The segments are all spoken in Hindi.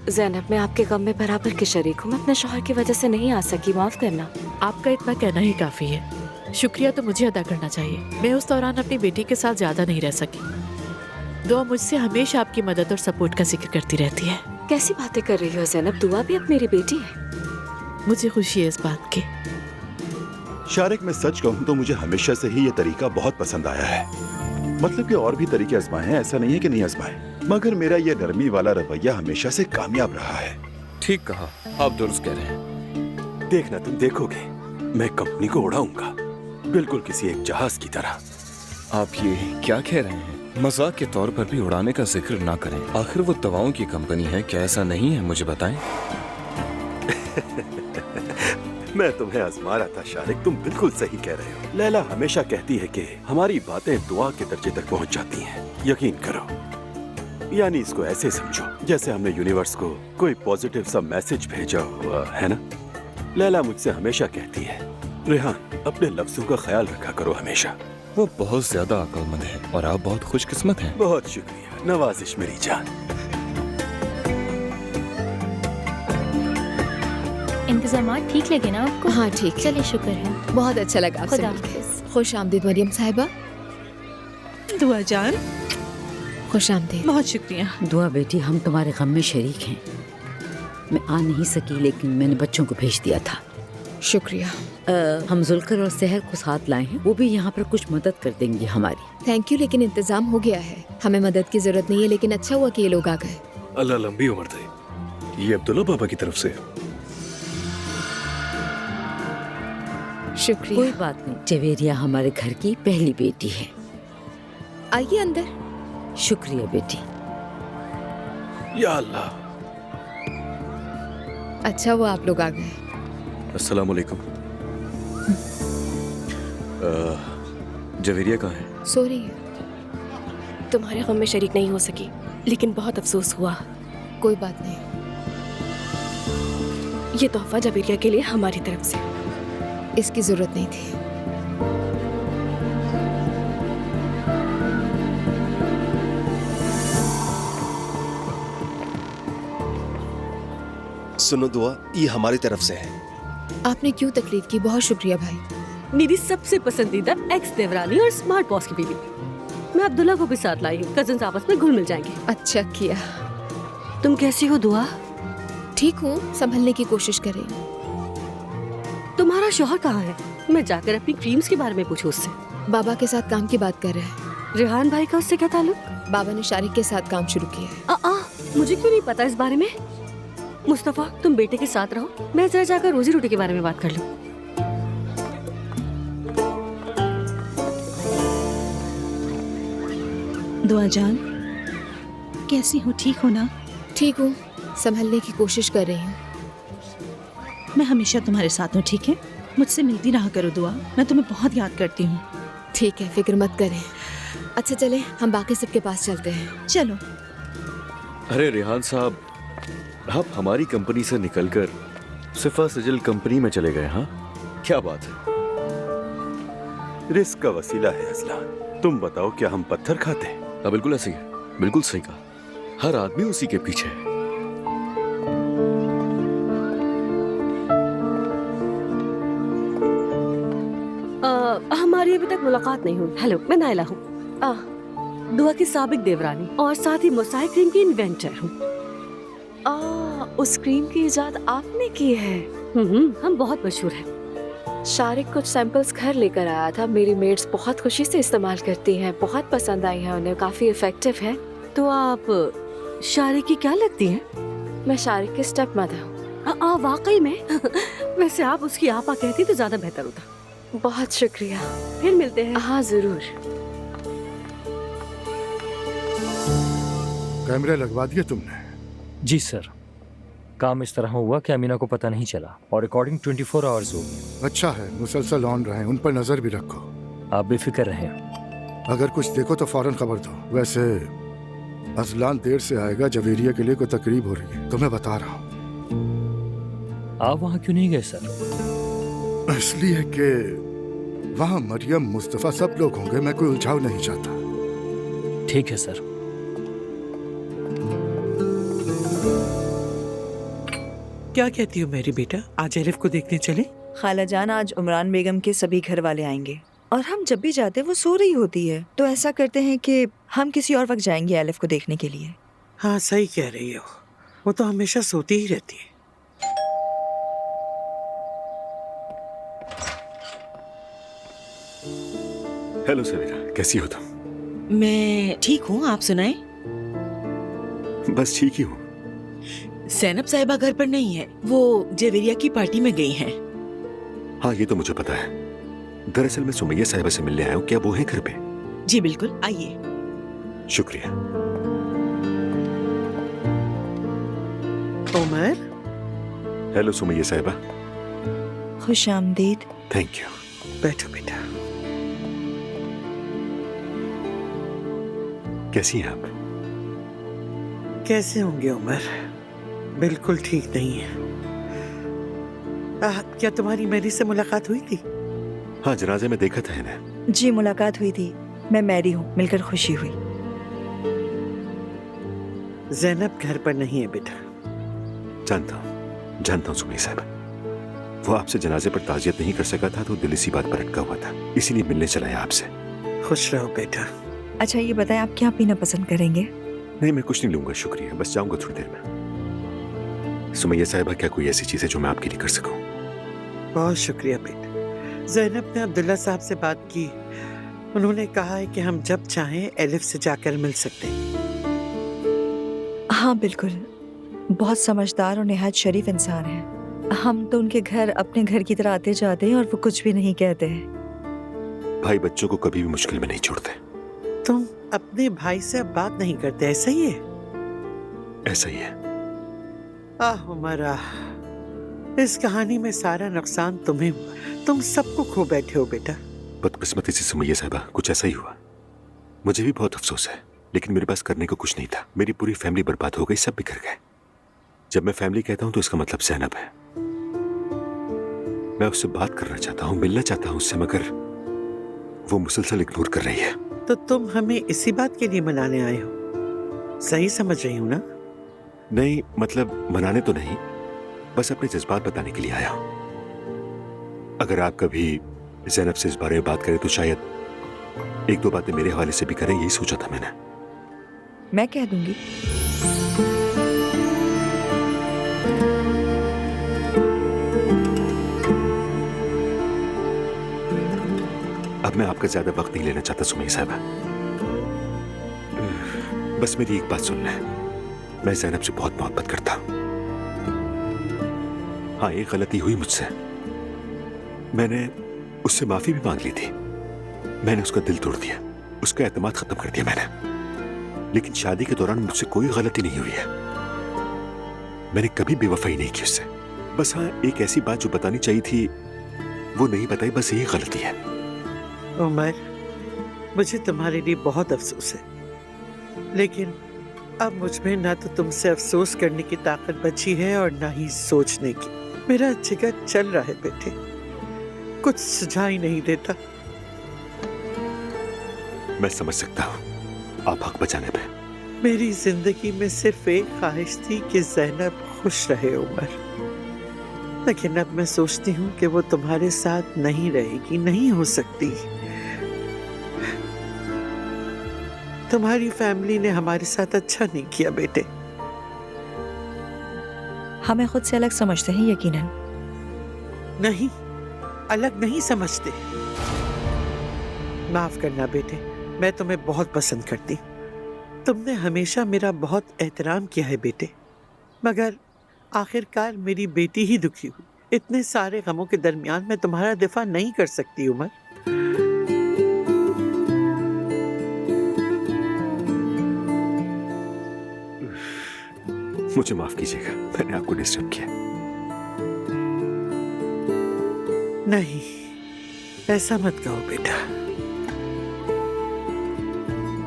ज़ैनब, मैं आपके गम में बराबर की शरीक हूँ। मैं अपने शौहर की वजह से नहीं आ सकी, माफ करना। आपका इतना कहना ही काफी है। शुक्रिया तो मुझे अदा करना चाहिए। मैं उस दौरान अपनी बेटी के साथ ज्यादा नहीं रह सकी। दुआ मुझसे हमेशा आपकी मदद और सपोर्ट का जिक्र करती रहती है। कैसी बातें कर रही हो ज़ैनब? दुआ भी अब मेरी बेटी है। मुझे खुशी है इस बात की। शारिक, मैं सच कहूँ तो मुझे हमेशा से ही ये तरीका बहुत पसंद आया है। मतलब कि और भी तरीके आजमाए हैं, ऐसा नहीं है कि नहीं आजमाए, मगर मेरा ये नरमी वाला रवैया हमेशा से कामयाब रहा है। ठीक कहा, आप दुरुस्त कह रहे हैं। देखना, तुम देखोगे मैं कंपनी को उड़ाऊंगा, बिल्कुल किसी एक जहाज की तरह। आप ये क्या कह रहे हैं? मजाक के तौर पर भी उड़ाने का जिक्र ना करें। आखिर वो दवाओं की कंपनी है, क्या ऐसा नहीं है? मुझे बताएं। मैं तुम्हें आजमा रहा था शारिक, तुम बिल्कुल सही कह रहे हो। लैला हमेशा कहती है कि हमारी बातें दुआ के दर्जे तक पहुंच जाती हैं। यकीन करो, यानी इसको ऐसे समझो जैसे हमने यूनिवर्स को कोई पॉजिटिव सा मैसेज भेजा हुआ है ना। लैला मुझसे हमेशा कहती है, रेहान अपने लफ्जों का ख्याल रखा करो हमेशा। वो बहुत ज्यादा अक्लमंद है और आप बहुत खुशकिस्मत हैं। बहुत शुक्रिया, नवाजिश मेरी जान। इंतजामात ठीक लगे ना आपको? हाँ ठीक। चलिए, शुक्र है। बहुत अच्छा लगा आपसे खुदा मिलकर। हाफिज। खुश आमदीद मरियम साहिबा। दुआ जान, खुश आमदीद। बहुत शुक्रिया। दुआ बेटी, हम तुम्हारे गम में शरीक हैं। मैं आ नहीं सकी लेकिन मैंने बच्चों को भेज दिया था। शुक्रिया। हम जुल्कर और सहर को साथ लाए हैं, वो भी यहाँ पर कुछ मदद कर देंगी हमारी। थैंक यू, लेकिन इंतजाम हो गया है, हमें मदद की जरूरत नहीं है। लेकिन अच्छा हुआ कि ये लोग आ गए। अल्लाह लंबी उम्र दे। ये अब्दुल्ला बाबा की तरफ से। शुक्रिया। कोई बात नहीं, जवेरिया हमारे घर की पहली बेटी है। आइए अंदर। शुक्रिया बेटी। या अल्लाह। अच्छा हुआ आप लोग आ गए। अस्सलाम वालेकुम। जवेरिया कहाँ है? सो रही है। तुम्हारे गम में शरीक नहीं हो सकी, लेकिन बहुत अफसोस हुआ। कोई बात नहीं। ये तोहफा जवेरिया के लिए हमारी तरफ से। इसकी जरूरत नहीं थी। सुनो दुआ, ये हमारी तरफ से है। आपने क्यों तकलीफ की? बहुत शुक्रिया भाई। मेरी सबसे पसंदीदा एक्स देवरानी और स्मार्ट बॉस की बीवी। मैं अब्दुल्ला को भी साथ लाई हूँ, कजिन्स आपस में घुल मिल जाएंगे। अच्छा किया। तुम कैसी हो दुआ? ठीक हूँ, संभलने की कोशिश करें। तुम्हारा शौहर कहाँ है? मैं जाकर अपनी क्रीम्स के बारे में पूछूं उससे। बाबा के साथ काम की बात कर रहे हैं। रेहान भाई का उससे क्या ताल्लुक? बाबा ने शारिक के साथ काम शुरू किया है। मुझे क्यों नहीं पता इस बारे में? मुस्तफा, तुम बेटे के साथ रहो, मैं जरा जाकर रोजी रोटी के बारे में बात कर लूं। दुआ जान, कैसी हो? ठीक हो ना? ठीक हूँ, संभलने की कोशिश कर रही हूँ। मैं हमेशा तुम्हारे साथ हूँ, ठीक है? मुझसे मिलती रहा करो दुआ, मैं तुम्हें बहुत याद करती हूँ। ठीक है, फिक्र मत करें। अच्छा चले, हम बाकी सबके पास चलते हैं। चलो। अरे रेहान साहब, आप हमारी कंपनी से निकलकर सिफा सिजिल कंपनी में चले गए। हाँ, क्या बात है? रिस्क का वसीला है असलान। तुम बताओ, क्या हम पत्थर खाते हैं? बिल्कुल ऐसे ही है, बिल्कुल सही कहा। हर आदमी उसी के पीछे है। हमारी अभी तक मुलाकात नहीं हुई। हेलो, मैं नायला हूँ, दुआ की साबिक देवरानी और साथ ही मोसाई क्रीम की इन्वेंटर हूँ। उस क्रीम की इजाद आपने की है? हम बहुत मशहूर हैं। शारिक कुछ सैंपल्स घर लेकर आया था, मेरी मेड्स बहुत खुशी से इस्तेमाल करती हैं, बहुत पसंद आई है उन्हें, काफी इफेक्टिव है। तो आप शारिक की क्या लगती हैं? मैं शारिक की स्टेप मदर हूँ। वाकई में? वैसे आप उसकी आपा कहती तो ज्यादा बेहतर होता। बहुत शुक्रिया। फिर मिलते हैं। हाँ जरूर। कैमरे लगवा दिए तुमने? जी सर, काम इस तरह हुआ कि अमीना को पता नहीं चला और रिकॉर्डिंग 24 आवर्स हो गई। अच्छा है, मुसलसल ऑन रहे, उन पर नजर भी रखो। आप बेफिक्र रहें। अगर कुछ देखो तो फौरन खबर दो। वैसे अजलान देर से आएगा, जवेरिया के लिए कोई तकरीब हो रही है, तो मैं बता रहा हूँ। आप वहाँ क्यों नहीं गए सर? इसलिए कि वहाँ मरियम, मुस्तफा सब लोग होंगे, मैं कोई उलझाव नहीं चाहता। ठीक है सर। क्या कहती हो मेरी बेटा, आज एलिफ को देखने चले? खाला जान, आज उमरान बेगम के सभी घर वाले आएंगे और हम जब भी जाते हैं वो सो रही होती है, तो ऐसा करते हैं कि हम किसी और वक्त जाएंगे एलिफ को देखने के लिए। हाँ सही कह रही हो, वो तो हमेशा सोती ही रहती है। हेलो सवेरा, कैसी हो तुम? मैं ठीक हूँ, आप सुनाएं? बस ठीक ही हूँ। सैनब साहिबा घर पर नहीं है, वो जवेरिया की पार्टी में गई हैं। हाँ ये तो मुझे पता है। दरअसल मैं सुमैया साहिबा से मिलने आया हूँ, क्या वो है घर पे? जी बिल्कुल, आइए। शुक्रिया। उमर। हेलो सुमैया साहिबा। खुश आमदीद। Thank you. बैठो बेटा। कैसी हैं आप? कैसे होंगे उमर, बिल्कुल ठीक नहीं है। क्या तुम्हारी मैरी से मुलाकात हुई थी? हाँ जनाजे में देखा था इन्हें। जी मुलाकात हुई थी, मैं मैरी हूँ, मिलकर खुशी हुई। ज़ैनब घर पर नहीं है बेटा। जानता हूँ सुमैया साहिबा। वो आपसे जनाजे पर ताज़ियत नहीं कर सका था तो दिल इसी बात पर अटका हुआ था, इसीलिए मिलने चला है आपसे। खुश रहो बेटा। अच्छा ये बताएं, आप क्या पीना पसंद करेंगे? नहीं मैं कुछ नहीं लूंगा, शुक्रिया, बस जाऊंगा थोड़ी देर में। सुमैया साहिबा, क्या कोई ऐसी चीज है जो मैं आपके लिए कर सकूं? बहुत शुक्रिया बेटा। ज़ैनब ने अब्दुल्ला साहब से बात की, उन्होंने कहा है कि हम जब चाहें एलिफ से जाकर मिल सकते हैं। हाँ बिल्कुल, बहुत समझदार और निहायत शरीफ इंसान है। हम तो उनके घर अपने घर की तरह आते जाते हैं और वो कुछ भी नहीं कहते हैं। भाई बच्चों को कभी भी मुश्किल में नहीं छोड़ते। तुम अपने भाई से अब बात नहीं करते, ऐसा ही है? ऐसा ही है। आह उमर आह, इस कहानी में सारा नुकसान तुम्हें हुआ, तुम सबको खो बैठे हो बेटा। बदकिस्मती से सुमैया साहिबा कुछ ऐसा ही हुआ। मुझे भी बहुत अफसोस है, लेकिन मेरे पास करने को कुछ नहीं था। मेरी पूरी फैमिली बर्बाद हो गई, सब बिखर गए। जब मैं फैमिली कहता हूँ तो इसका मतलब ज़ैनब है। मैं उससे बात करना चाहता हूँ, मिलना चाहता हूँ उससे, मगर वो मुसलसल इग्नोर कर रही है। तो तुम हमें इसी बात के लिए मनाने आए हो, सही समझ रही हूँ ना? नहीं मतलब मनाने तो नहीं, बस अपने जज्बात बताने के लिए आया हूँ। अगर आप कभी ज़ैनब से इस बारे में बात करें तो शायद एक दो बातें मेरे हवाले से भी करें, यही सोचा था मैंने। मैं कह दूंगी। अब मैं आपका ज्यादा वक्त नहीं लेना चाहता सुमैया साहिबा, बस मेरी एक बात सुन लें। मैं ज़ैनब से बहुत मोहब्बत करता हूं। हाँ एक गलती हुई मुझसे, मैंने उससे माफी भी मांग ली थी। मैंने उसका दिल तोड़ दिया, उसका एतमाद खत्म कर दिया मैंने। लेकिन शादी के दौरान मुझसे कोई गलती नहीं हुई है, मैंने कभी बेवफाई नहीं की उससे। बस हाँ एक ऐसी बात जो बतानी चाहिए थी वो नहीं बताई, बस यही गलती है। उमर, मुझे तुम्हारे लिए बहुत अफसोस है, लेकिन अब मुझ में ना तो तुमसे अफसोस करने की ताकत बची है और ना ही सोचने की। मेरा जिगर चल रहा है बेटे, कुछ सुझाव ही नहीं देता। मैं समझ सकता हूँ आप हक बचाने पे। मेरी जिंदगी में सिर्फ एक ख्वाहिश थी कि ज़ैनब खुश रहे उमर, लेकिन अब मैं सोचती हूँ कि वो तुम्हारे साथ नहीं रहेगी, नहीं हो सकती। तुम्हारी फैमिली ने हमारे साथ अच्छा नहीं किया बेटे। हमें खुद से अलग समझते हैं यकीनन। नहीं, अलग नहीं समझते। माफ करना बेटे, मैं तुम्हें बहुत पसंद करती। तुमने हमेशा मेरा बहुत एहतराम किया है बेटे, मगर आखिरकार मेरी बेटी ही दुखी हुई। इतने सारे गमों के दरमियान मैं तुम्हारा दिफा नहीं कर सकती उमर। मुझे माफ कीजिएगा, मैंने आपको डिस्टर्ब किया। नहीं, ऐसा मत कहो बेटा।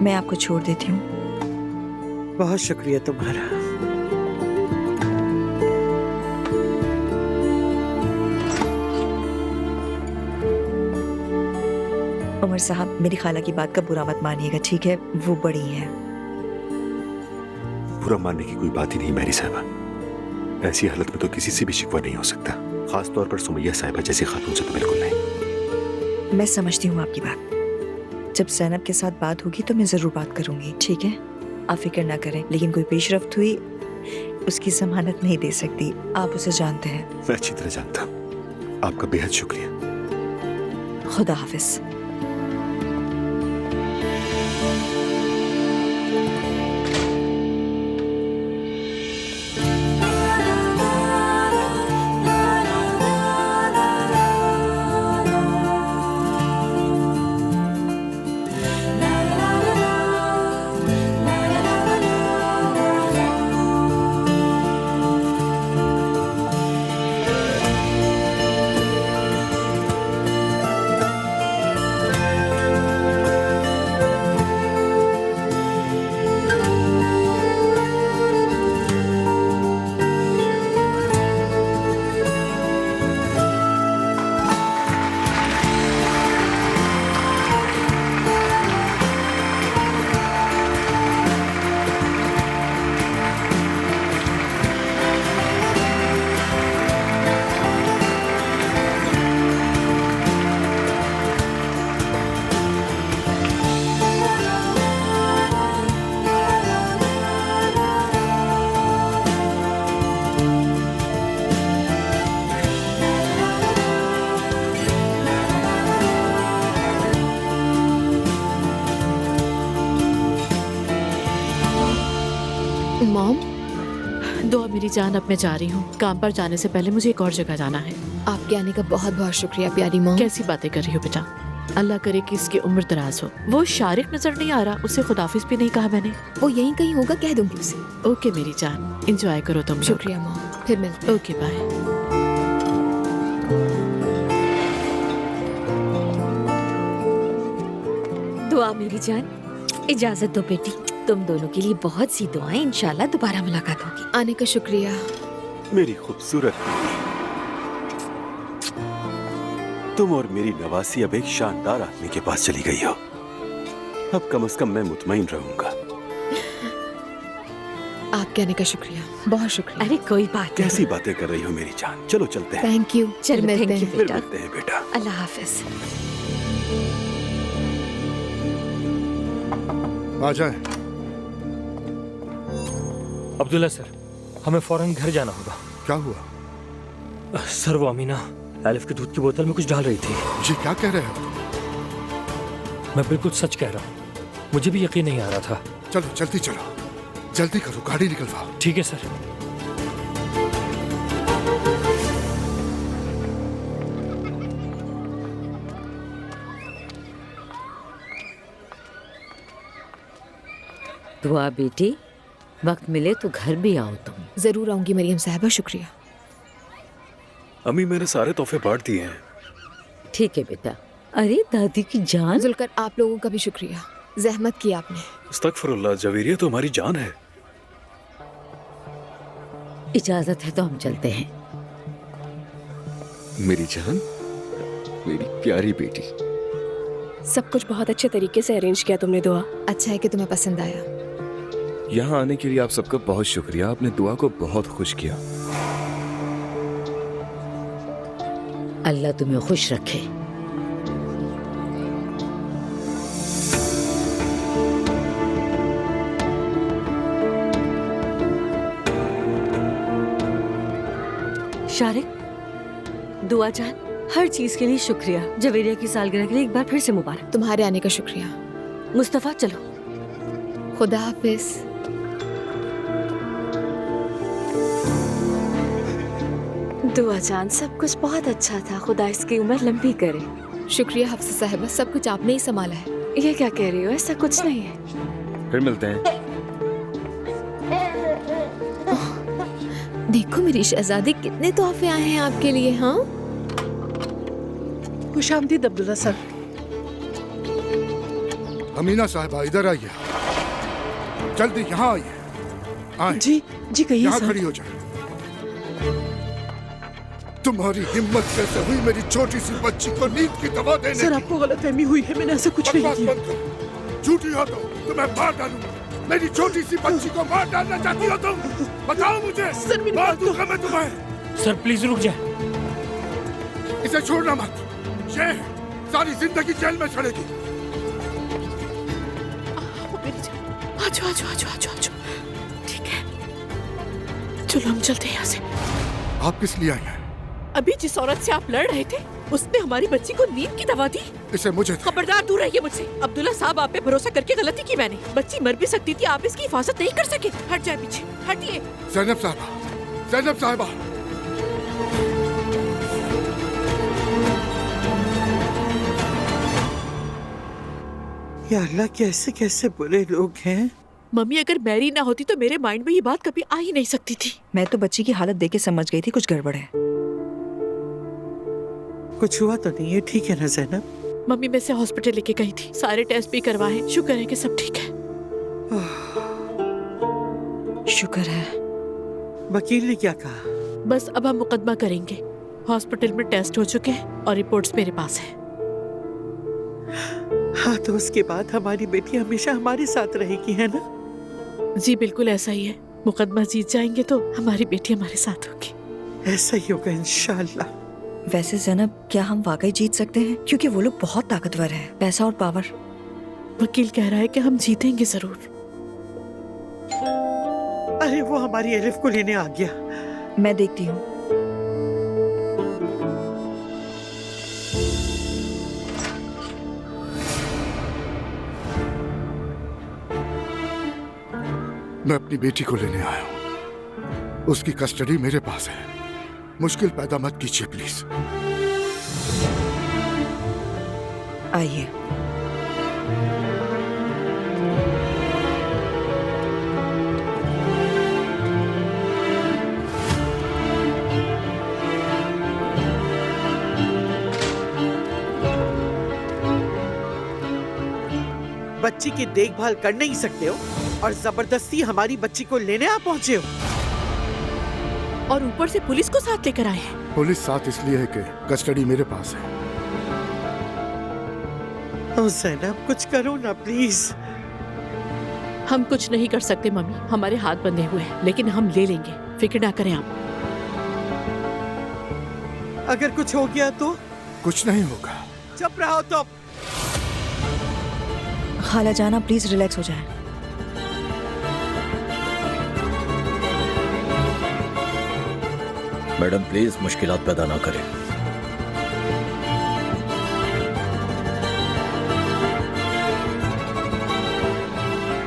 मैं आपको छोड़ देती हूँ। बहुत शुक्रिया तुम्हारा। उमर साहब, मेरी खाला की बात का बुरा मत मानिएगा, ठीक है? वो बड़ी है। बुरा मानने की कोई बात ही नहीं मैरी साहबा, ऐसी हालत में तो किसी से भी शिकवा नहीं हो सकता, खास तौर पर सुमैया साहिबा जैसी खातून से तो बिल्कुल नहीं। मैं समझती हूँ आपकी बात। जब ज़ैनब के साथ बात होगी तो मैं ज़रूर बात करूँगी, ठीक है? आप फिक्र ना करें, लेकिन कोई पेशरफ्त हुई उसकी जमानत नहीं दे सकती, आप उसे जानते हैं। मैं अच्छी तरह जानता हूँ। आपका बेहद शुक्रिया। खुदा हाफिज। मॉम, दुआ मेरी जान, अब मैं जा रही हूँ। काम पर जाने से पहले मुझे एक और जगह जाना है। आपके आने का बहुत बहुत शुक्रिया प्यारी मॉम। कैसी बातें कर रही हो बेटा? अल्लाह करे कि इसकी उम्र दराज हो। वो शारिक नजर नहीं आ रहा, उसे खुदाफिज भी नहीं कहा मैंने। वो यहीं कहीं होगा, कह दूंगी उसे। ओके मेरी जान, एंजॉय करो तुम। शुक्रिया मॉम, फिर मिलते। Okay bye. दुआ मेरी जान, इजाजत दो बेटी। तुम दोनों के लिए बहुत सी दुआएं, इंशाल्लाह दोबारा मुलाकात होगी। आने का शुक्रिया मेरी खूबसूरत बेटी। तुम और मेरी नवासी अब एक शानदार आदमी के पास चली गई हो। अब कम से कम मैं मुतमईन रहूंगा। आपके आने का शुक्रिया, बहुत शुक्रिया। अरे कोई बात नहीं। कैसी बातें कर रही हो मेरी जान। चलो चलते हैं। Thank you. चलो मिलते हैं। फिर मिलते हैं बेटा। अल्लाह हाफिज। आ जाए। अब्दुल्ला सर, हमें फौरन घर जाना होगा। क्या हुआ? सर वो अमीना एलिफ के दूध की बोतल में कुछ डाल रही थी। जी क्या कह रहे हो? मैं बिल्कुल सच कह रहा हूँ, मुझे भी यकीन नहीं आ रहा था। चलो जल्दी चलो, जल्दी करो, गाड़ी निकलवाओ। ठीक है सर। दुआ बेटी, वक्त मिले तो घर भी आओ तुम। जरूर आऊंगी मरियम साहिबा, शुक्रिया। अम्मी मैंने सारे तोहफे बांट दिए हैं। ठीक है बेटा। अरे दादी की जान। जुलकर आप लोगों का भी शुक्रिया, जहमत की आपने। अस्तगफिरुल्लाह, जवेरिया तो हमारी जान है। इजाजत है तो हम चलते हैं। मेरी जान, मेरी प्यारी बेटी। सब कुछ बहुत अच्छे तरीके से अरेंज किया तुमने दुआ। अच्छा है कि तुम्हें पसंद आया। यहाँ आने के लिए आप सबका बहुत शुक्रिया। आपने दुआ को बहुत खुश किया। अल्लाह तुम्हें खुश रखे। शारिक, दुआ जान, हर चीज के लिए शुक्रिया। जवेरिया की सालगिरह के लिए एक बार फिर से मुबारक। तुम्हारे आने का शुक्रिया। मुस्तफा चलो। खुदा हाफिज। दुआ जान, सब कुछ बहुत अच्छा था। खुदा इसकी उम्र लंबी करे। शुक्रिया हफ्सा साहिबा, सब कुछ आपने ही संभाला है। ये क्या कह रही हो? ऐसा कुछ नहीं है। फिर मिलते हैं। देखो मेरी शहजादी, कितने तोहफे आए हैं आपके लिए। हाँ, खुशामदीद अब्दुल्ला सर। अमीना साहिबा इधर आइए, जल्दी यहाँ आइए। आए। जी जी कहिए यहाँ सर। खड़ी हो जाए। तुम्हारी हिम्मत कैसे हुई मेरी छोटी सी बच्ची को नींद की दवा देने सर की? आपको गलतफहमी हुई है, मैंने ऐसा कुछ नहीं बकवास किया। बंद करो। झूठी हो तो तुम्हें मार डालूंगा। मेरी छोटी सी बच्ची को मार डालना चाहती हो तुम? बताओ मुझे। मार दूंगा मैं तुम्हें। सर प्लीज रुक जाए। इसे छोड़ना मत, ये सारी जिंदगी जेल में सड़ेगी। आजो आजो आजो आजो आजो। ठीक है, चलो हम चलते हैं यहाँ से। आप किस लिए आई हैं? अभी जिस औरत से आप लड़ रहे थे, उसने हमारी बच्ची को नींद की दवा दी। इसे मुझे खबरदार, दूर रहिए मुझसे। अब्दुल्ला साहब, आप पे भरोसा करके गलती की मैंने। बच्ची मर भी सकती थी, आप इसकी हिफाजत नहीं कर सके। हट जाए पीछे, हटिए। ज़ैनब साहबा, ज़ैनब साहबा। या अल्लाह, कैसे कैसे बुरे लोग हैं। मम्मी, अगर मैरी ना होती तो मेरे माइंड में ये बात कभी आ ही नहीं सकती थी। मैं तो बच्ची की हालत देख के समझ गई थी कुछ गड़बड़ है। कुछ हुआ तो नहीं है? ठीक है ना ज़ैनब? मम्मी, मैं से हॉस्पिटल लेके गई थी, सारे टेस्ट भी करवाए, शुक्र है कि सब ठीक है। शुक्र है। वकील ने क्या कहा? बस अब हम मुकदमा करेंगे। हॉस्पिटल में टेस्ट हो चुके हैं और रिपोर्ट्स मेरे पास है। हाँ, तो उसके बाद हमारी बेटी हमेशा हमारे साथ रहेगी, है ना? जी बिल्कुल ऐसा ही है। मुकदमा जीत जाएंगे तो हमारी बेटी हमारे साथ होगी। ऐसा ही होगा इंशाल्लाह। वैसे ज़ैनब, क्या हम वाकई जीत सकते हैं? क्योंकि वो लोग बहुत ताकतवर हैं, पैसा और पावर। वकील कह रहा है कि हम जीतेंगे जरूर। अरे वो हमारी एलिफ को लेने आ गया। मैं देखती हूँ। मैं अपनी बेटी को लेने आया हूँ। उसकी कस्टडी मेरे पास है। मुश्किल पैदा मत कीजिए प्लीज। आइए। बच्ची की देखभाल कर नहीं सकते हो और जबरदस्ती हमारी बच्ची को लेने आ पहुंचे हो। और ऊपर से पुलिस को साथ लेकर आए हैं। पुलिस साथ इसलिए है कि कस्टडी मेरे पास है। ओ ज़ैनब, कुछ करो ना प्लीज। हम कुछ नहीं कर सकते मम्मी, हमारे हाथ बंधे हुए हैं, लेकिन हम ले लेंगे, फिक्र ना करें आप। अगर कुछ हो गया तो? कुछ नहीं होगा। चुप रहो तो। खाला जाना, प्लीज रिलैक्स हो जाए। मैडम प्लीज मुश्किलात पैदा ना करें।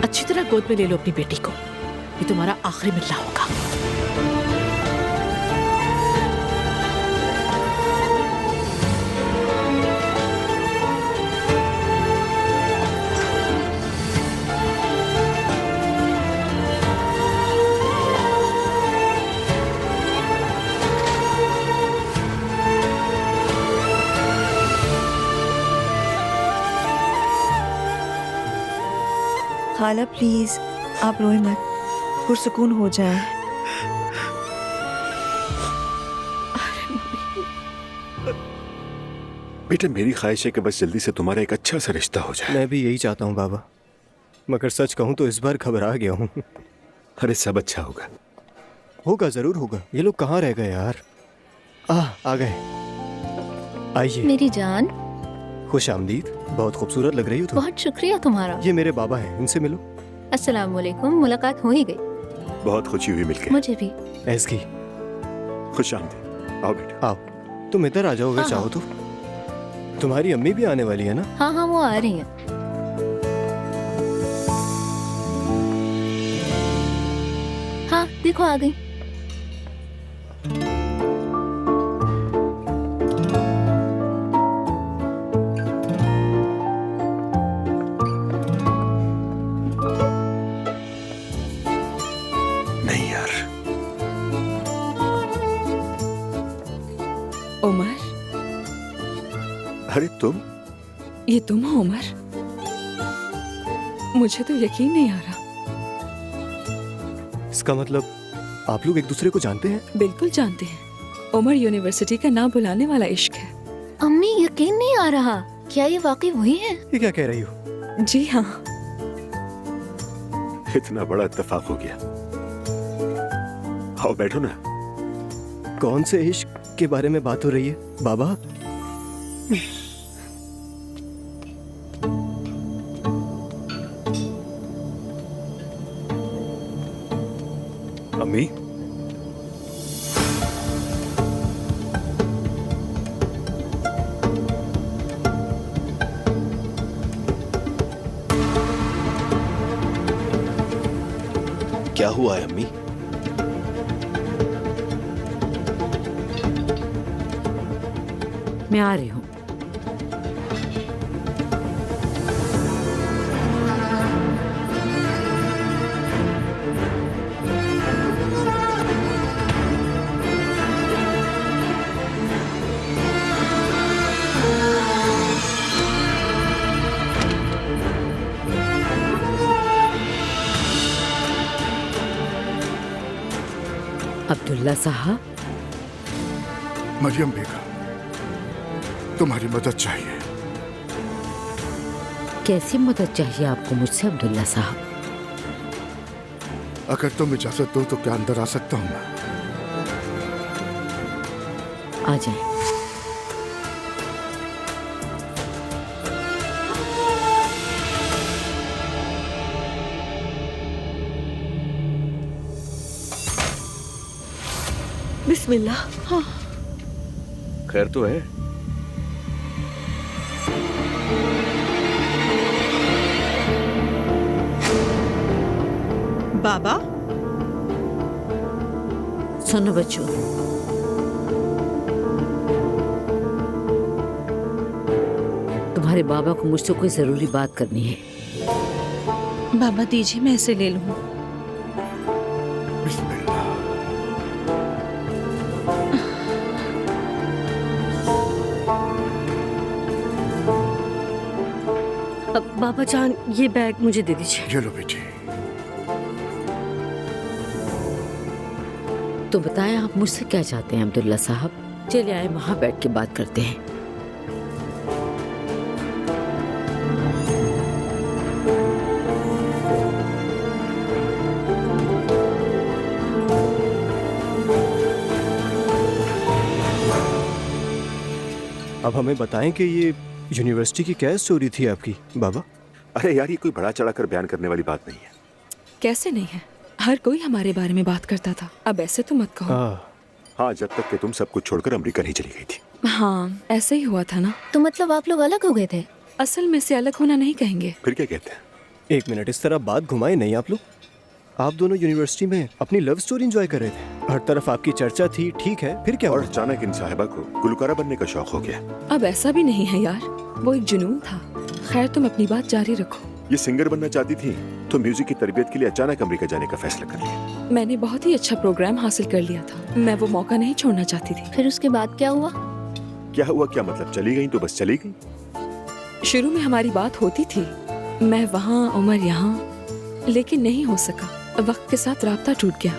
अच्छी तरह गोद में ले लो अपनी बेटी को, ये तुम्हारा आखिरी मिलना होगा। खाला प्लीज, आप रोए मत, पुरसुकून हो जाए। बेटा, मेरी ख्वाहिश है कि बस जल्दी से तुम्हारा एक अच्छा सा रिश्ता हो जाए। मैं भी यही चाहता हूँ बाबा, मगर सच कहूँ तो इस बार घबरा गया हूँ। अरे सब अच्छा होगा। होगा, जरूर होगा। ये लोग कहाँ रह गए यार? आ गए। आइए। मेरी जान, खुश आमदीद। बहुत खूबसूरत लग रही हो तुम। बहुत शुक्रिया तुम्हारा। ये मेरे बाबा हैं, इनसे मिलो। अस्सलाम वालेकुम। मुलाकात हो ही गई। बहुत खुशी हुई मिलकर। मुझे भी। ऐसकी, खुश आमदीद। आओ बेटा। आओ, तुम इधर आ जाओ अगर हाँ, चाहो तो। तुम्हारी अम्मी भी आने वाली है ना? हाँ हाँ, वो आ रही हैं। हाँ देखो, आ गई। नहीं यार। उमर, अरे तुम? ये तुम हो उमर? मुझे तो यकीन नहीं आ रहा। इसका मतलब आप लोग एक दूसरे को जानते हैं? बिल्कुल जानते हैं। उमर यूनिवर्सिटी का ना भुलाने वाला इश्क है। अम्मी, यकीन नहीं आ रहा। क्या ये वाकई वही है? ये क्या कह रही हो? जी हाँ। इतना बड़ा इत्तेफाक हो गया। आओ बैठो ना। कौन से इश्क के बारे में बात हो रही है बाबा? अम्मी, क्या हुआ है अम्मी? मैं आ रही हूँ। अब्दुल्ला साहब। मरियम बेगम, तुम्हारी मदद चाहिए। कैसी मदद चाहिए आपको मुझसे अब्दुल्ला साहब? अगर तुम इजाजत दो तो क्या अंदर आ सकता हूँ मैं? आ जाए। बिस्मिल्लाह। हाँ। खैर तो है? बाबा, सुनो बच्चों, तुम्हारे बाबा को मुझसे कोई जरूरी बात करनी है। बाबा दीजिए, मैं इसे ले लूं। अब बाबा जान, ये बैग मुझे दे दीजिए। ये लो बेटी। तो बताएं आप मुझसे क्या चाहते हैं अब्दुल्ला साहब? चलिए आए, वहां बैठ के बात करते हैं। अब हमें बताएं कि ये यूनिवर्सिटी की क्या स्टोरी थी आपकी बाबा? अरे यार, ये कोई बड़ा चढ़ाकर बयान करने वाली बात नहीं है। कैसे नहीं है? हर कोई हमारे बारे में बात करता था। अब ऐसे तो मत कहो। हाँ, जब तक कि तुम सब कुछ छोड़कर अमेरिका नहीं चली गई थी। हाँ, ऐसे ही हुआ था ना। तो मतलब आप लोग अलग हो गए थे? असल में से अलग होना नहीं कहेंगे। फिर क्या कहते हैं? एक मिनट, इस तरह बात घुमाए नहीं आप लोग। आप दोनों यूनिवर्सिटी में अपनी लव स्टोरी एंजॉय कर रहे थे, हर तरफ आपकी चर्चा थी, ठीक है, फिर क्या? और अचानक इन साहिबा को गुलकारा बनने का शौक हो गया। अब ऐसा भी नहीं है यार, वो एक जुनून था। खैर, तुम अपनी बात जारी रखो। ये सिंगर बनना चाहती थी तो म्यूजिक की तरबियत के लिए अचानक अमेरिका जाने का फैसला कर लिया। मैंने बहुत ही अच्छा प्रोग्राम हासिल कर लिया था। मैं वो मौका नहीं छोड़ना चाहती थी। फिर उसके बाद क्या हुआ? क्या हुआ क्या मतलब? चली गई तो बस चली गई। शुरू में हमारी बात होती थी, मैं वहाँ उमर यहाँ, लेकिन नहीं हो सका। वक्त के साथ राब्ता टूट गया।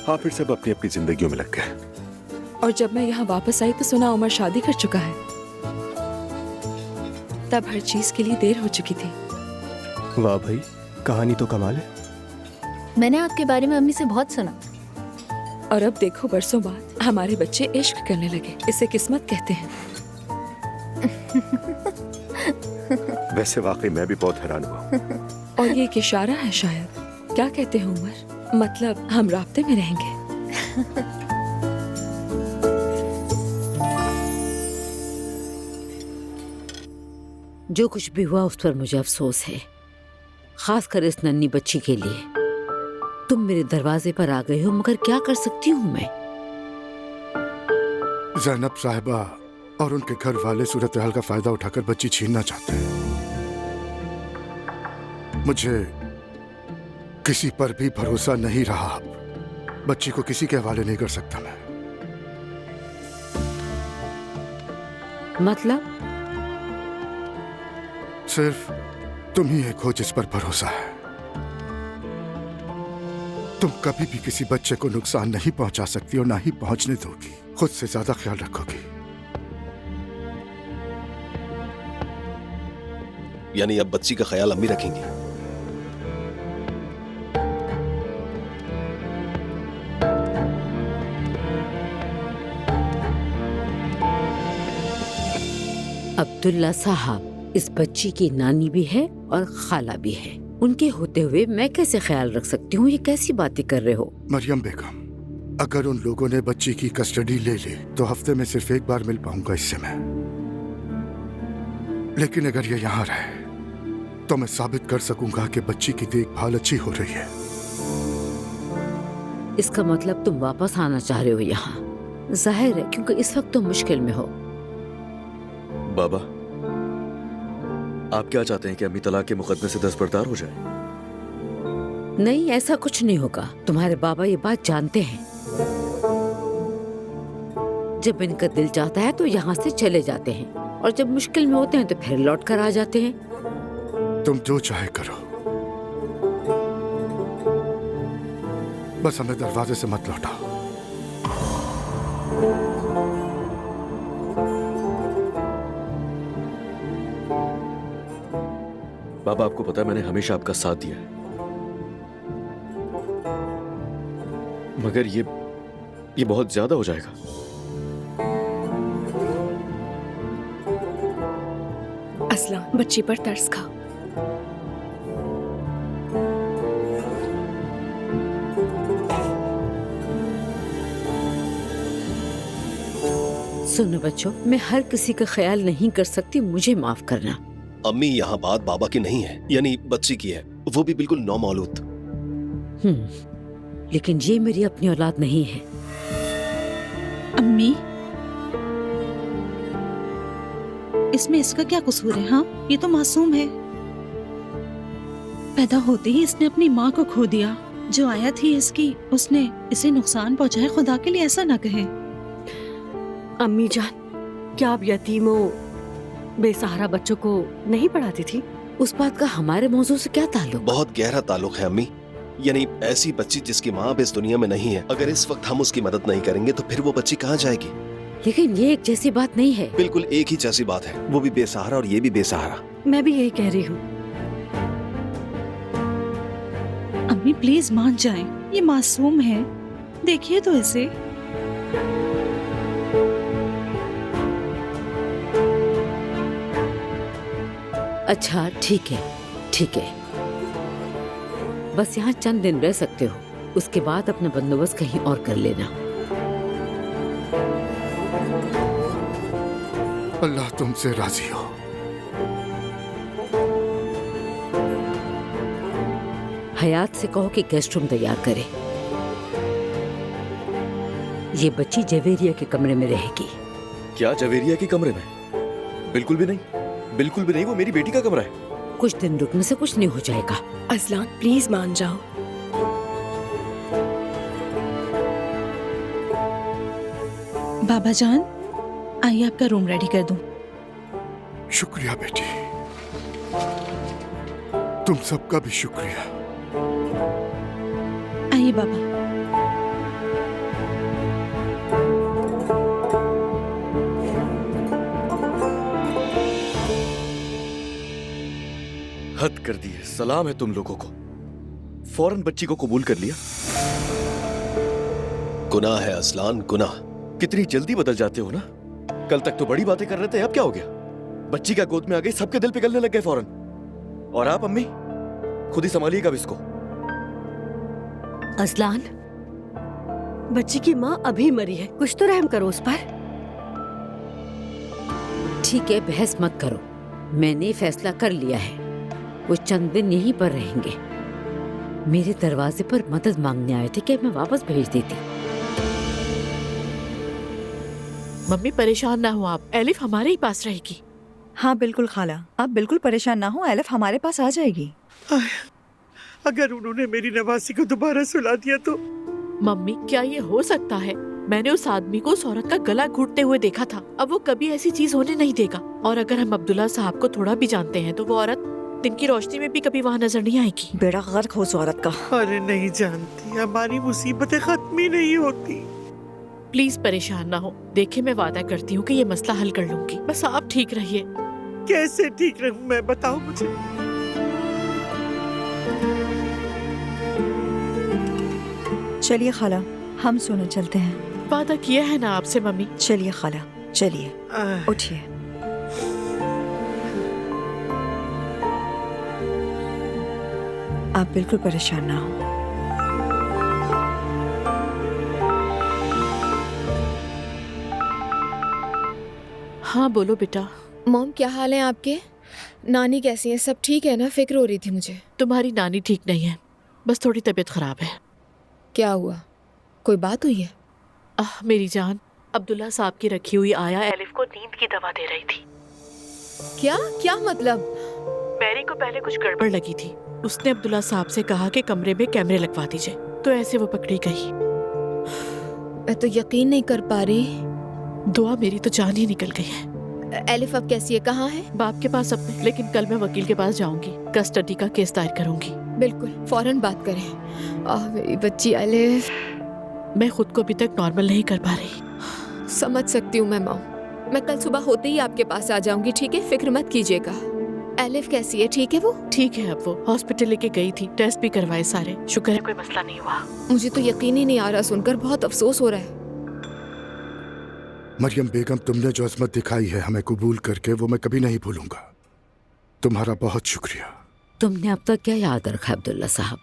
हाँ, फिर सब अपनी अपनी जिंदगियों में लग गए। और जब मैं यहाँ वापस आई तो सुना उमर शादी कर चुका है। तब हर चीज के लिए देर हो चुकी थी। वाह भाई, कहानी तो कमाल है। मैंने आपके बारे में अम्मी से बहुत सुना। और अब देखो, बरसों बाद हमारे बच्चे इश्क करने लगे। इसे किस्मत कहते हैं। वैसे वाकई मैं भी बहुत हैरान हुआ। और ये एक इशारा है शायद। क्या कहते हैं उमर? मतलब हम राब्ते में रहेंगे। जो कुछ भी हुआ उस पर मुझे अफसोस है, खासकर इस नन्ही बच्ची के लिए। तुम मेरे दरवाजे पर आ गए हो, मगर क्या कर सकती हूँ मैं? ज़ैनब साहिबा और उनके घर वाले सूरत हाल का फायदा उठाकर बच्ची छीनना चाहते हैं। मुझे किसी पर भी भरोसा नहीं रहा। बच्ची को किसी के हवाले नहीं कर सकता मैं। मतलब? सिर्फ तुम ही एक हो जिस पर भरोसा है। तुम कभी भी किसी बच्चे को नुकसान नहीं पहुंचा सकती और ना ही पहुंचने दोगी। खुद से ज्यादा ख्याल रखोगी। यानी अब बच्ची का ख्याल अम्मी रखेंगी? अब्दुल्ला साहब इस बच्ची की नानी भी है और खाला भी है। उनके होते हुए मैं कैसे ख्याल रख सकती हूँ? ये कैसी बातें कर रहे हो? मरियम बेगम, अगर उन लोगों ने बच्ची की कस्टडी ले ली तो हफ्ते में सिर्फ एक बार मिल पाऊंगा इससे मैं। लेकिन अगर ये यहाँ रहे तो मैं साबित कर सकूंगा कि बच्ची की देखभाल अच्छी हो रही है। इसका मतलब तुम वापस आना चाह रहे हो यहाँ? जाहिर है, क्योंकि इस वक्त तुम मुश्किल में हो। बाबा, आप क्या चाहते हैं कि अम्मी तलाक के मुकदमे से दस्तबरदार हो जाए? नहीं, ऐसा कुछ नहीं होगा। तुम्हारे बाबा ये बात जानते हैं। जब इनका दिल चाहता है तो यहाँ से चले जाते हैं, और जब मुश्किल में होते हैं तो फिर लौट कर आ जाते हैं। तुम जो चाहे करो, बस हमें दरवाजे से मत लौटाओ। बाबा, आपको पता है मैंने हमेशा आपका साथ दिया है, मगर ये बहुत ज्यादा हो जाएगा। असलान, बच्ची पर तरस खा। सुनो बच्चों, मैं हर किसी का ख्याल नहीं कर सकती, मुझे माफ करना। अम्मी, यहाँ बात बाबा की नहीं है, यानी बच्ची की है, वो भी बिल्कुल नौमौलूद। लेकिन ये मेरी अपनी औलाद नहीं है। अम्मी, इसमें इसका क्या कसूर है? हाँ, ये तो मासूम है। पैदा होते ही इसने अपनी माँ को खो दिया। जो आया थी इसकी, उसने इसे नुकसान पहुँचाया। खुदा के लिए ऐसा ना कहें। अम्मी जान, क्या आप यतीमों बेसहारा बच्चों को नहीं पढ़ाती थी? उस बात का हमारे मौजू से क्या ताल्लुक? बहुत गहरा ताल्लुक है अम्मी। यानी ऐसी बच्ची जिसकी माँ अब इस दुनिया में नहीं है, अगर इस वक्त हम उसकी मदद नहीं करेंगे तो फिर वो बच्ची कहाँ जाएगी? लेकिन ये एक जैसी बात नहीं है। बिल्कुल एक ही जैसी बात है। वो भी बेसहारा और ये भी बेसहारा। मैं भी यही कह रही हूँ। अम्मी प्लीज मान जाएं, ये मासूम है, देखिए तो इसे। अच्छा ठीक है, ठीक है, बस यहाँ चंद दिन रह सकते हो, उसके बाद अपना बंदोबस्त कहीं और कर लेना। अल्लाह तुमसे राजी हो। हयात से कहो कि गेस्ट रूम तैयार करे। ये बच्ची जवेरिया के कमरे में रहेगी। क्या जवेरिया के कमरे में? बिल्कुल भी नहीं, बिल्कुल भी नहीं, वो मेरी बेटी का कमरा है। कुछ दिन रुकने से कुछ नहीं हो जाएगा। असलान प्लीज मान जाओ। बाबा जान, आइए आपका रूम रेडी कर दूं। शुक्रिया बेटी, तुम सबका भी शुक्रिया। आइए बाबा। हद कर दी है। सलाम है तुम लोगों को, फौरन बच्ची को कबूल कर लिया। गुनाह है असलान, गुनाह। कितनी जल्दी बदल जाते हो ना। कल तक तो बड़ी बातें कर रहे थे, अब क्या हो गया? बच्ची का गोद में आ गई, सबके दिल पिघलने लग गए फौरन। और आप अम्मी खुद ही संभालिएगा इसको। असलान, बच्ची की माँ अभी मरी है, कुछ तो रहम करो उस पर। ठीक है, बहस मत करो, मैंने फैसला कर लिया है। वो चंद दिन यहीं पर रहेंगे। मेरे दरवाजे पर मदद मांगने आए थे कि मैं वापस भेज देती। मम्मी परेशान ना हो आप, एलिफ हमारे ही पास रहेगी। हाँ बिल्कुल खाला, आप बिल्कुल परेशान ना हो, एलिफ हमारे पास आ जाएगी। अगर उन्होंने मेरी नवासी को दोबारा सुला दिया तो? मम्मी क्या ये हो सकता है? मैंने उस आदमी को उस औरत का गला घुटते हुए देखा था। अब वो कभी ऐसी चीज होने नहीं देगा। और अगर हम अब्दुल्ला साहब को थोड़ा भी जानते हैं तो वो औरत दिन की रोशनी में भी कभी वहाँ नजर नहीं आएगी। बेड़ा गर्क हो उस औरत का। अरे नहीं जानती, हमारी मुसीबतें खत्म ही नहीं होती। प्लीज परेशान ना हो, देखिए मैं वादा करती हूँ कि ये मसला हल कर लूंगी, बस आप ठीक रहिए। कैसे ठीक रहूं मैं, बताओ मुझे। चलिए खाला, हम सोने चलते हैं। वादा किया है ना आपसे मम्मी। चलिए खाला, चलिए उठिए। आप बिल्कुल परेशान ना हो। हाँ बोलो बेटा। मॉम क्या हाल है आपके? नानी कैसी है? सब ठीक है ना? फिक्र हो रही थी मुझे। तुम्हारी नानी ठीक नहीं है, बस थोड़ी तबीयत खराब है। क्या हुआ? कोई बात हुई है? मेरी जान, अब्दुल्ला साहब की रखी हुई आया एलिफ को नींद की दवा दे रही थी। क्या क्या मतलब? मैरी को पहले कुछ गड़बड़ लगी थी। उसने अब्दुल्ला साहब से कहा कि कमरे में कैमरे लगवा दीजिए, तो ऐसे वो पकड़ी गई। मैं तो यकीन नहीं कर पा रही। दुआ, मेरी तो जान ही निकल गई है। एलिफ अब कैसी है? कहाँ है? बाप के पास अपने, लेकिन कल मैं वकील के पास जाऊंगी, कस्टडी का केस दायर करूंगी। बिल्कुल, फौरन बात करें। मेरी बच्ची एलिफ। मैं खुद को अभी तक नॉर्मल नहीं कर पा रही। समझ सकती हूँ मैं मॉम। मैं कल सुबह होते ही आपके पास आ जाऊंगी, ठीक है? फिक्र मत कीजिएगा। एलिफ कैसी है? ठीक है वो? ठीक है, अब वो हॉस्पिटल लेके गई थी, टेस्ट भी करवाए सारे। शुक्र है कोई मसला नहीं हुआ। मुझे तो यकीन ही नहीं आ रहा सुनकर, बहुत अफसोस हो रहा है। मरियम बेगम, तुमने जो अजमत दिखाई है हमें कबूल करके, वो मैं कभी नहीं भूलूंगा। तुम्हारा बहुत शुक्रिया। तुमने अब तक क्या याद रखा अब्दुल्ला साहब,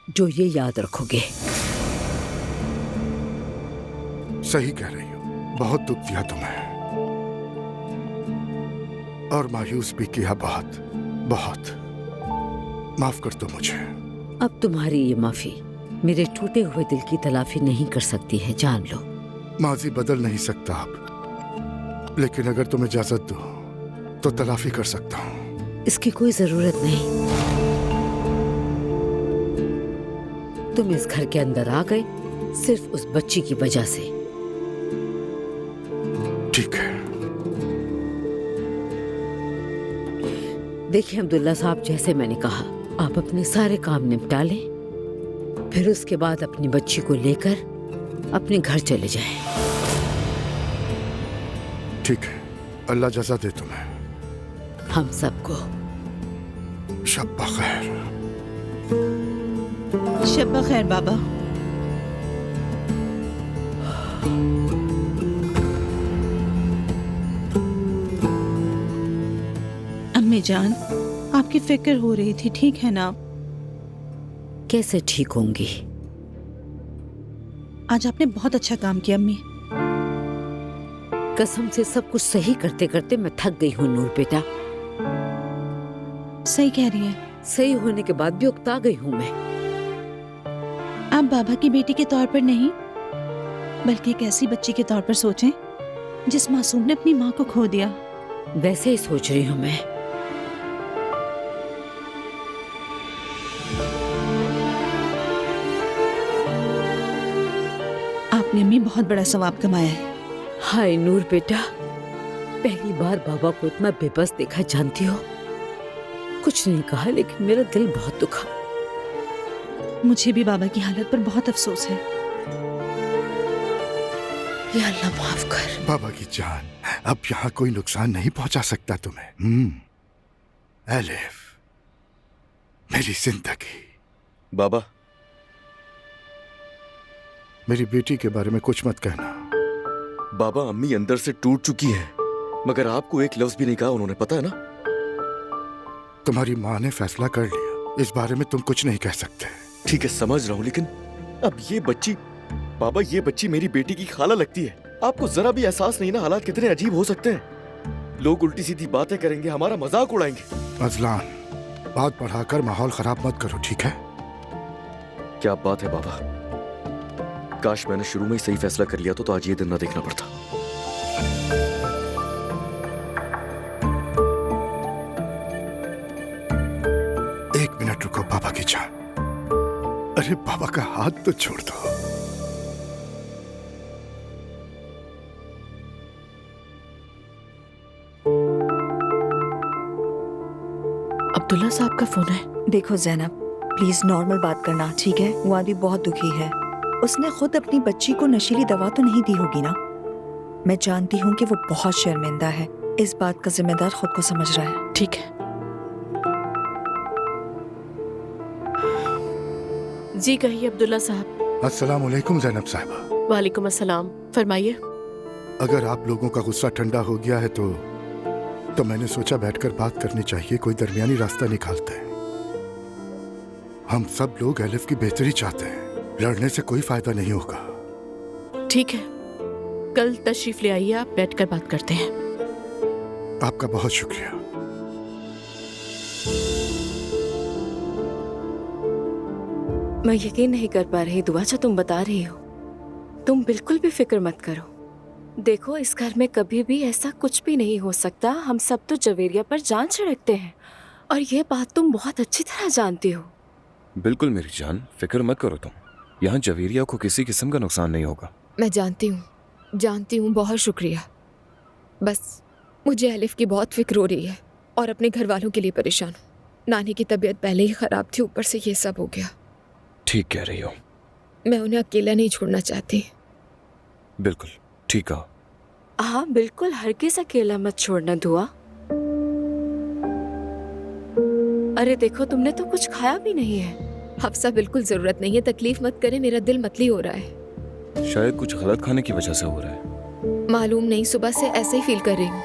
जो ये याद रखोगे? सही कह रही हो, बहुत दुख दिया तुम्हें और मायूस भी किया, बहुत बहुत। माफ कर दो मुझे। अब तुम्हारी ये माफी मेरे टूटे हुए दिल की तलाफी नहीं कर सकती है, जान लो। माजी बदल नहीं सकता अब, लेकिन अगर तुम इजाजत दो तो तलाफी कर सकता हूँ। इसकी कोई जरूरत नहीं। तुम इस घर के अंदर आ गए सिर्फ उस बच्ची की वजह से। ठीक है। देखिए अब्दुल्ला साहब, जैसे मैंने कहा, आप अपने सारे काम निपटा लें, फिर उसके बाद अपनी बच्ची को लेकर अपने घर चले जाएं। ठीक है, अल्लाह जज़ा दे तुम्हें। हम सबको। शब बखैर। शब बखैर बाबा। अम्मी जान, आपकी फिक्र हो रही थी, ठीक है ना? कैसे ठीक होंगी? आज आपने बहुत अच्छा काम किया अम्मी। कसम से सब कुछ सही करते करते मैं थक गई हूँ नूर बेटा। सही कह रही है। सही होने के बाद भी उकता गई हूँ मैं। आप बाबा की बेटी के तौर पर नहीं, बल्कि एक ऐसी बच्ची के तौर पर सोचें जिस मासूम ने अपनी माँ को खो दिया। वैसे ही सोच रही हूँ मैं। आपने अम्मी बहुत बड़ा सवाब कमाया है। हाय नूर बेटा, पहली बार बाबा को इतना बेबस देखा, जानती हो? कुछ नहीं कहा, लेकिन मेरा दिल बहुत दुखा। मुझे भी बाबा की हालत पर बहुत अफसोस है। या अल्लाह माफ कर। बाबा की जान, अब यहाँ कोई नुकसान नहीं पहुंचा सकता तुम्हें। एलिफ, मेरी जिंदगी। बाबा, मेरी बेटी के बारे में कुछ मत कहना। बाबा, अम्मी अंदर से टूट चुकी है, मगर आपको एक लफ्ज भी नहीं कहा उन्होंने, पता है ना? तुम्हारी माँ ने फैसला कर लिया, इस बारे में तुम कुछ नहीं कह सकते। ठीक है, समझ रहा हूँ, लेकिन अब ये बच्ची, बाबा ये बच्ची मेरी बेटी की खाला लगती है। आपको जरा भी एहसास नहीं ना हालात कितने अजीब हो सकते हैं। लोग उल्टी सीधी बातें करेंगे, हमारा मजाक उड़ाएंगे। अजलान, बात बढ़ाकर माहौल खराब मत करो, ठीक है? क्या बात है बाबा, काश मैंने शुरू में ही सही फैसला कर लिया तो आज ये दिन ना देखना पड़ता। एक मिनट रुको बाबा की जान। अरे बाबा का हाथ तो छोड़ दो। अब्दुल्ला साहब का फोन है। देखो ज़ैनब, प्लीज नॉर्मल बात करना, ठीक है? वो आदमी बहुत दुखी है। उसने खुद अपनी बच्ची को नशीली दवा तो नहीं दी होगी ना? मैं जानती हूँ कि वो बहुत शर्मिंदा है। इस बात का जिम्मेदार खुद को समझ रहा है। ठीक है जी, कहिए अब्दुल्ला साहब। अस्सलाम वालेकुम ज़ैनब साहिबा। वालेकुम अस्सलाम, फरमाइए। अगर आप लोगों का गुस्सा ठंडा हो गया है तो मैंने सोचा बैठकर बात करनी चाहिए, कोई दरमियानी रास्ता निकालते हैं। हम सब लोग एलिफ की बेहतरी चाहते हैं, लड़ने से कोई फायदा नहीं होगा। ठीक है, कल तशरीफ ले आइए, आप बैठकर बात करते हैं। आपका बहुत शुक्रिया। मैं यकीन नहीं कर पा रही दुआ, जो तुम बता रही हो। तुम बिल्कुल भी फिक्र मत करो। देखो, इस घर में कभी भी ऐसा कुछ भी नहीं हो सकता। हम सब तो जवेरिया पर जान छिड़कते हैं, और ये बात तुम बहुत अच्छी तरह जानती हो। बिल्कुल मेरी जान, फिक्र मत करो तुम। यहाँ जवेरिया को किसी किस्म का नुकसान नहीं होगा। मैं जानती हूँ, बहुत शुक्रिया। बस मुझे एलिफ की बहुत फिक्र हो रही है और अपने घर वालों के लिए परेशान हूँ। नानी की तबीयत पहले ही खराब थी, ऊपर से ये सब हो गया। ठीक कह रही हो। मैं उन्हें अकेला नहीं छोड़ना चाहती। बिल्कुल ठीक है। हाँ बिल्कुल, हरगिज़ अकेला मत छोड़ना दुआ। अरे देखो, तुमने तो कुछ खाया भी नहीं है। हफ्सा बिल्कुल जरूरत नहीं है, तकलीफ मत करें, मेरा दिल मतली हो रहा है। शायद कुछ गलत खाने की वजह से हो रहा है। मालूम नहीं, सुबह से ऐसे ही फील कर रही हूँ।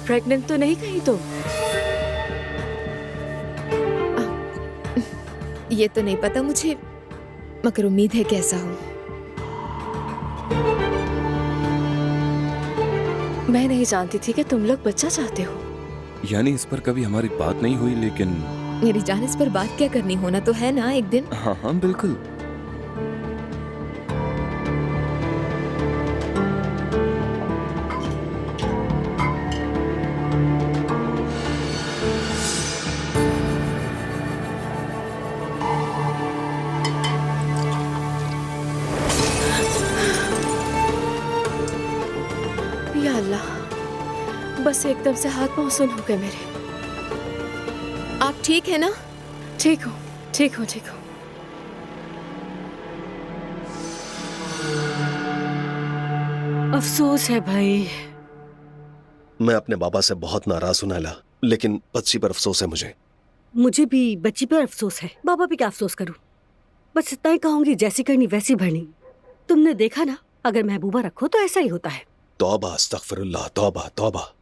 प्रेग्नेंट तो नहीं कहीं तुम? ये तो नहीं पता मुझे, मगर उम्मीद है कैसा हो। मैं नहीं जानती थी कि तुम लोग बच्चा चाहते हो। यानी इस पर कभी हमारी बात नहीं हुई, लेकिन मेरी जान, इस पर बात क्या करनी, होना तो है ना एक दिन। हाँ हाँ बिल्कुल। या अल्लाह, बस एकदम से हाथ पांव सुन हो गए मेरे। आप ठीक है ना? ठीक हूँ, ठीक हूँ, ठीक हूँ। अफसोस है भाई। मैं अपने बाबा से बहुत नाराज हूं नैला, लेकिन बच्ची पर अफसोस है मुझे। मुझे भी बच्ची पर अफसोस है। बाबा पे क्या अफसोस करूं? बस इतना ही कहूंगी, जैसी करनी वैसी भरनी। तुमने देखा ना, अगर महबूबा रखो तो ऐसा ही होता है। तौबा अस्तगफिरुल्लाह, तौबा तौबा।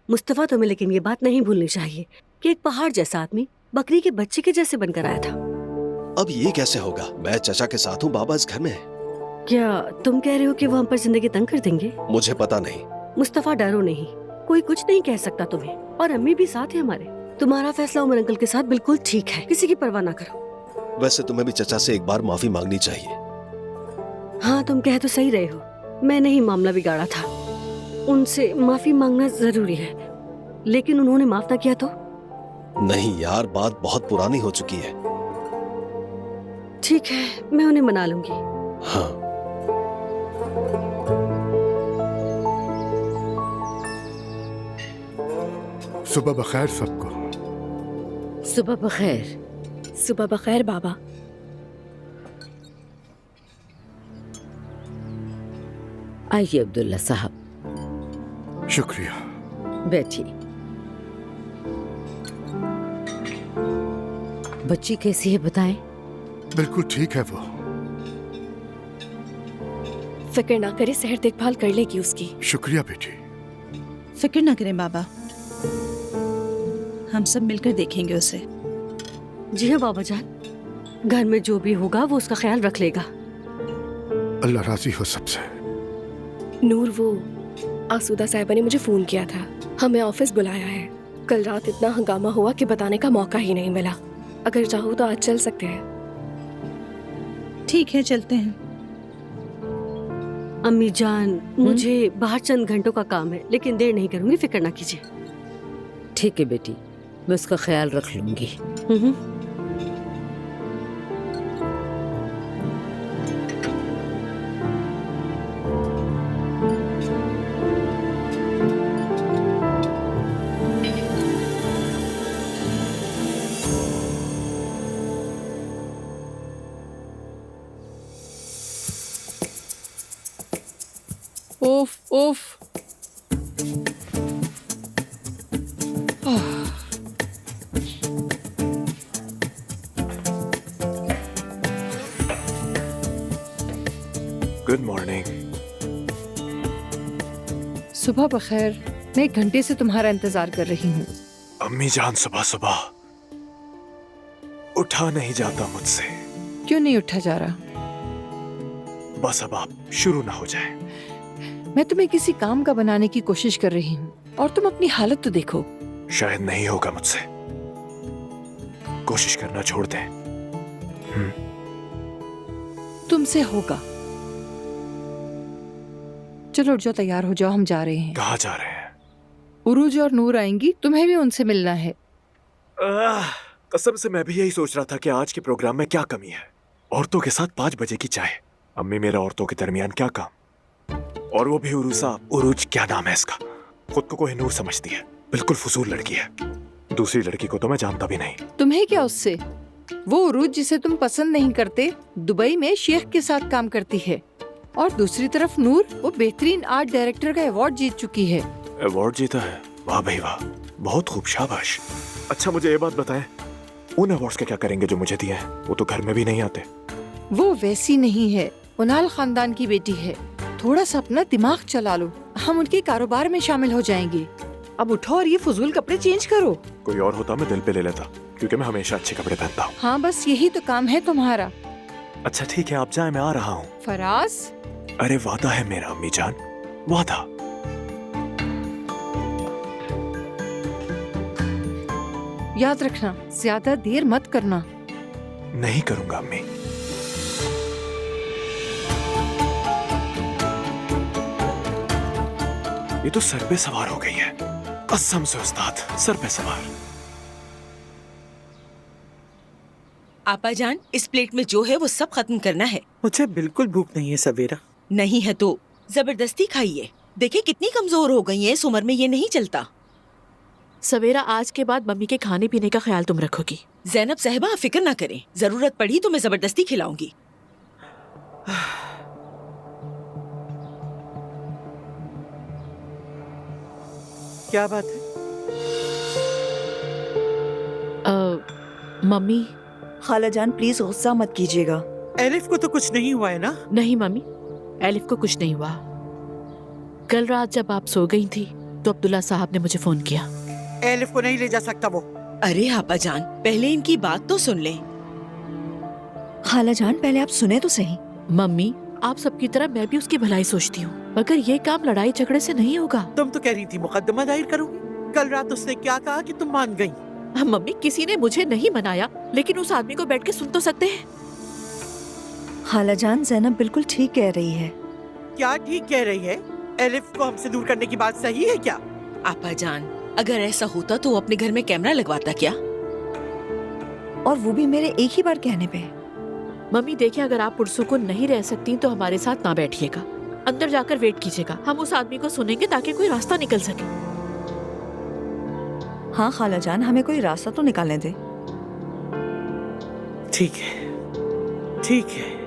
मुस्तफा, तुम्हें लेकिन ये बात नहीं भूलनी चाहिए कि एक पहाड़ जैसा आदमी बकरी के बच्चे के जैसे बनकर आया था। अब ये कैसे होगा? मैं चचा के साथ हूँ, बाबा इस घर में है। क्या तुम कह रहे हो कि वो हम पर जिंदगी तंग कर देंगे? मुझे पता नहीं। मुस्तफा, डरो नहीं, कोई कुछ नहीं कह सकता तुम्हें, और अम्मी भी साथ है हमारे। तुम्हारा फैसला उमर अंकल के साथ बिल्कुल ठीक है, किसी की परवाह ना करो। वैसे तुम्हें भी चचा से एक बार माफी मांगनी चाहिए। हाँ, तुम कह तो सही रहे हो, मैंने ही मामला बिगाड़ा था। उनसे माफी मांगना जरूरी है, लेकिन उन्होंने माफ ना किया तो? नहीं यार, बात बहुत पुरानी हो चुकी है। ठीक है, मैं उन्हें मना लूंगी। हाँ। सुबह बखैर सबको। सुबह बखैर। सुबह बखैर बाबा। आइए अब्दुल्ला साहब। शुक्रिया। बैठिए। बच्ची कैसी है बताएं? बिल्कुल ठीक है वो। फिक्र ना करे, सेहत देखभाल कर लेगी उसकी। शुक्रिया बेटी। फिक्र ना करें बाबा, हम सब मिलकर देखेंगे उसे। जी हाँ बाबा जान, घर में जो भी होगा वो उसका ख्याल रख लेगा। अल्लाह राजी हो सबसे। नूर, वो आसूदा साहिबा ने मुझे फोन किया था, हमें ऑफिस बुलाया है। कल रात इतना हंगामा हुआ कि बताने का मौका ही नहीं मिला। अगर चाहो तो आज चल सकते हैं। ठीक है, चलते हैं। अम्मी जान, मुझे बाहर चंद घंटों का काम है, लेकिन देर नहीं करूंगी, फिक्र ना कीजिए। ठीक है बेटी, मैं उसका ख्याल रख लूंगी। उफ उफ। Good morning. सुबह बखैर। मैं 1 घंटे से तुम्हारा इंतजार कर रही हूँ। अम्मी जान, सुबह सुबह उठा नहीं जाता मुझसे। क्यों नहीं उठा जा रहा? बस अब आप शुरू ना हो जाए। मैं तुम्हें किसी काम का बनाने की कोशिश कर रही हूँ और तुम अपनी हालत तो देखो। शायद नहीं होगा मुझसे। कोशिश करना छोड़ दें। तुमसे होगा। चलो उठ जाओ, तैयार हो जाओ, हम जा रहे हैं। कहाँ जा रहे हैं? उरूज और नूर आएंगी, तुम्हें भी उनसे मिलना है। कसम से मैं भी यही सोच रहा था कि आज के प्रोग्राम में क्या कमी है। औरतों के साथ 5 बजे की चाय। अम्मी, मेरा औरतों के दरमियान क्या काम? और वो भी उरूज क्या नाम है इसका? खुद को कोहिनूर समझती है, बिल्कुल फजूल लड़की है। दूसरी लड़की को तो मैं जानता भी नहीं। तुम्हें क्या उससे? वो उरूज जिसे तुम पसंद नहीं करते, दुबई में शेख के साथ काम करती है। और दूसरी तरफ नूर, वो बेहतरीन आर्ट डायरेक्टर का अवार्ड जीत चुकी है। अवार्ड जीता है? वाह भाई वाह, बहुत खूब, शाबाश। अच्छा मुझे ये बात बताएं, उन अवार्ड्स का क्या करेंगे जो मुझे दिए हैं? वो तो घर में भी नहीं आते। वो वैसी नहीं है, उनाल खानदान की बेटी है। थोड़ा सा अपना दिमाग चला लो, हम उनके कारोबार में शामिल हो जाएंगे। अब उठो और ये फजूल कपड़े चेंज करो। कोई और होता मैं दिल पे ले लेता, क्योंकि मैं हमेशा अच्छे कपड़े पहनता हूँ। हाँ, बस यही तो काम है तुम्हारा। अच्छा ठीक है, आप जाए, मैं आ रहा हूँ। फराज, अरे वादा है मेरा अम्मी जान, वादा। याद रखना, ज्यादा देर मत करना। नहीं करूंगा अम्मी। ये तो सर पे सवार हो गई है, कसम से उस्ताद, सर पे सवार। आपा जान, इस प्लेट में जो है वो सब खत्म करना है। मुझे बिल्कुल भूख नहीं है सवेरा। नहीं है तो जबरदस्ती खाइए। देखिए कितनी कमजोर हो गई है, इस उम्र में ये नहीं चलता। सवेरा, आज के बाद मम्मी के खाने पीने का ख्याल तुम रखोगी। जैनब साहिबा, आप फिक्र ना करें, जरूरत पड़ी तो मैं जबरदस्ती खिलाऊंगी। क्या बात है? मम्मी। खालाजान प्लीज गुस्सा मत कीजिएगा। एलिफ को तो कुछ नहीं हुआ है ना? नहीं मम्मी, एलिफ को कुछ नहीं हुआ। कल रात जब आप सो गई थी तो अब्दुल्ला साहब ने मुझे फोन किया। एलिफ को नहीं ले जा सकता वो। अरे आपा जान, पहले इनकी बात तो सुन लें। खालाजान पहले आप सुने तो सही। मम्मी, आप सबकी तरह मैं भी उसकी भलाई सोचती हूँ, मगर ये काम लड़ाई झगड़े से नहीं होगा। तुम तो कह रही थी मुकदमा दायर करूंगी। कल रात उसने क्या कहा कि तुम मान गई? मम्मी, किसी ने मुझे नहीं मनाया, लेकिन उस आदमी को बैठ के सुन तो सकते हैं। खालाजान, ज़ैनब बिल्कुल ठीक कह रही है। क्या ठीक कह रही है? एलिफ को हमसे दूर करने की बात सही है क्या? आपा जान, अगर ऐसा होता तो वो अपने घर में कैमरा लगवाता क्या? और वो भी मेरे एक ही बार कहने पे। मम्मी देखिए, अगर आप पुरसुकून नहीं रह सकती तो हमारे साथ ना बैठिएगा, अंदर जाकर वेट कीजिएगा। हम उस आदमी को सुनेंगे ताकि कोई रास्ता निकल सके। हाँ खालाजान, हमें कोई रास्ता तो निकालने दे। ठीक है, ठीक है।